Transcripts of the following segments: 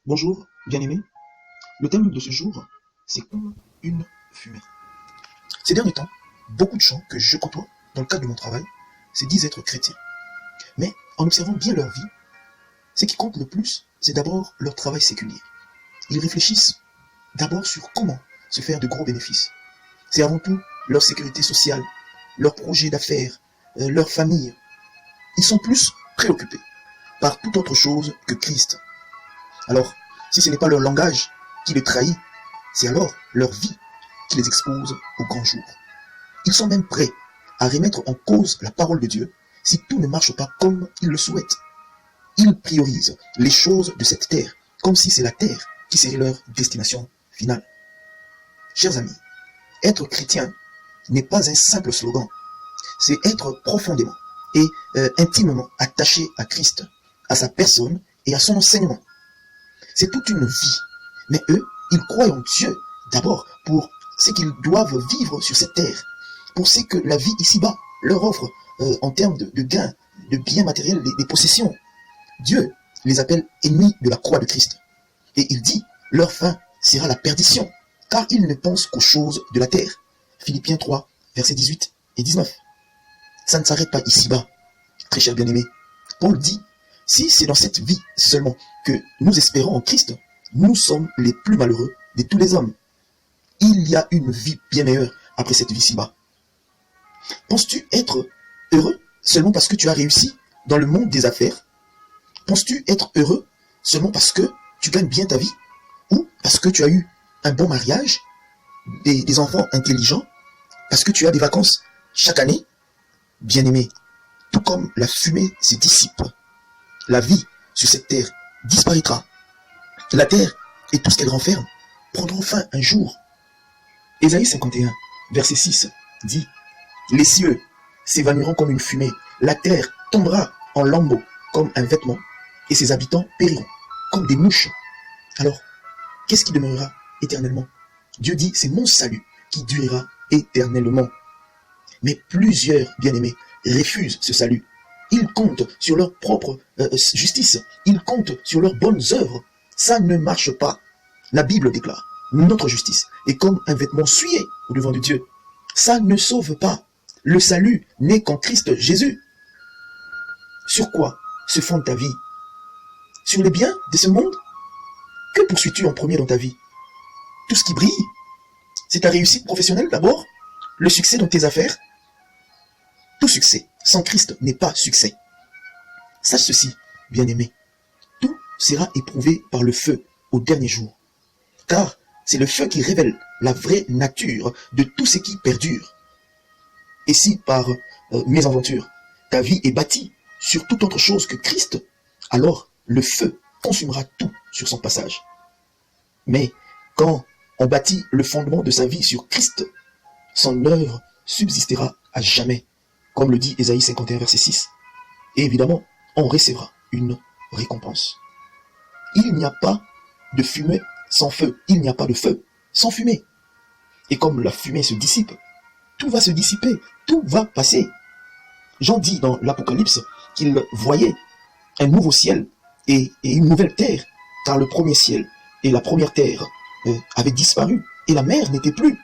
Bonjour, bien-aimés. Le thème de ce jour, c'est comme une fumée. Ces derniers temps, beaucoup de gens que je côtoie dans le cadre de mon travail se disent être chrétiens. Mais en observant bien leur vie, ce qui compte le plus, c'est d'abord leur travail séculier. Ils réfléchissent d'abord sur comment se faire de gros bénéfices. C'est avant tout leur sécurité sociale, leur projet d'affaires, leur famille. Ils sont plus préoccupés par toute autre chose que Christ. Alors, si ce n'est pas leur langage qui les trahit, c'est alors leur vie qui les expose au grand jour. Ils sont même prêts à remettre en cause la parole de Dieu si tout ne marche pas comme ils le souhaitent. Ils priorisent les choses de cette terre, comme si c'est la terre qui serait leur destination finale. Chers amis, être chrétien n'est pas un simple slogan, c'est être profondément et intimement attaché à Christ, à sa personne et à son enseignement. C'est toute une vie, mais eux, ils croient en Dieu d'abord pour ce qu'ils doivent vivre sur cette terre, pour ce que la vie ici-bas leur offre en termes de gains, de biens matériels, des possessions. Dieu les appelle ennemis de la croix de Christ. Et il dit, leur fin sera la perdition, car ils ne pensent qu'aux choses de la terre. Philippiens 3, versets 18 et 19. Ça ne s'arrête pas ici-bas, très cher bien-aimé. Paul dit, si c'est dans cette vie seulement que nous espérons en Christ, nous sommes les plus malheureux de tous les hommes. Il y a une vie bien meilleure après cette vie ci-bas. Penses-tu être heureux seulement parce que tu as réussi dans le monde des affaires? Penses-tu être heureux seulement parce que tu gagnes bien ta vie? Ou parce que tu as eu un bon mariage, des enfants intelligents, parce que tu as des vacances chaque année? Bien-aimé, tout comme la fumée se dissipe, la vie sur cette terre disparaîtra. La terre et tout ce qu'elle renferme prendront fin un jour. Ésaïe 51, verset 6 dit, « Les cieux s'évanouiront comme une fumée, la terre tombera en lambeaux comme un vêtement, et ses habitants périront comme des mouches. » Alors, qu'est-ce qui demeurera éternellement? Dieu dit, c'est mon salut qui durera éternellement. Mais plusieurs bien-aimés refusent ce salut. Ils comptent sur leur propre justice. Ils comptent sur leurs bonnes œuvres. Ça ne marche pas. La Bible déclare, notre justice est comme un vêtement souillé au devant de Dieu. Ça ne sauve pas. Le salut n'est qu'en Christ Jésus. Sur quoi se fonde ta vie? Sur les biens de ce monde? Que poursuis-tu en premier dans ta vie? Tout ce qui brille? C'est ta réussite professionnelle d'abord? Le succès dans tes affaires? Tout succès sans Christ n'est pas succès. Sache ceci, bien-aimé, tout sera éprouvé par le feu au dernier jour. Car c'est le feu qui révèle la vraie nature de tout ce qui perdure. Et si par mésaventure, ta vie est bâtie sur toute autre chose que Christ, alors le feu consumera tout sur son passage. Mais quand on bâtit le fondement de sa vie sur Christ, son œuvre subsistera à jamais, comme le dit Ésaïe 51, verset 6. Et évidemment, on recevra une récompense. Il n'y a pas de fumée sans feu. Il n'y a pas de feu sans fumée. Et comme la fumée se dissipe, tout va se dissiper, tout va passer. Jean dit dans l'Apocalypse qu'il voyait un nouveau ciel et une nouvelle terre, car le premier ciel et la première terre avaient disparu, et la mer n'était plus.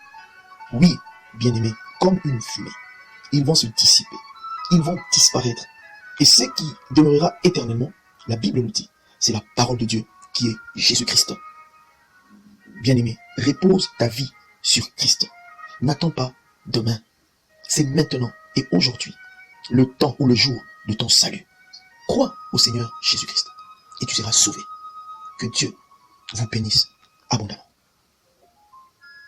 Oui, bien-aimés, comme une fumée, ils vont se dissiper, ils vont disparaître. Et ce qui demeurera éternellement, la Bible nous dit, c'est la parole de Dieu qui est Jésus-Christ. Bien-aimé, repose ta vie sur Christ. N'attends pas demain. C'est maintenant et aujourd'hui le temps ou le jour de ton salut. Crois au Seigneur Jésus-Christ et tu seras sauvé. Que Dieu vous bénisse abondamment.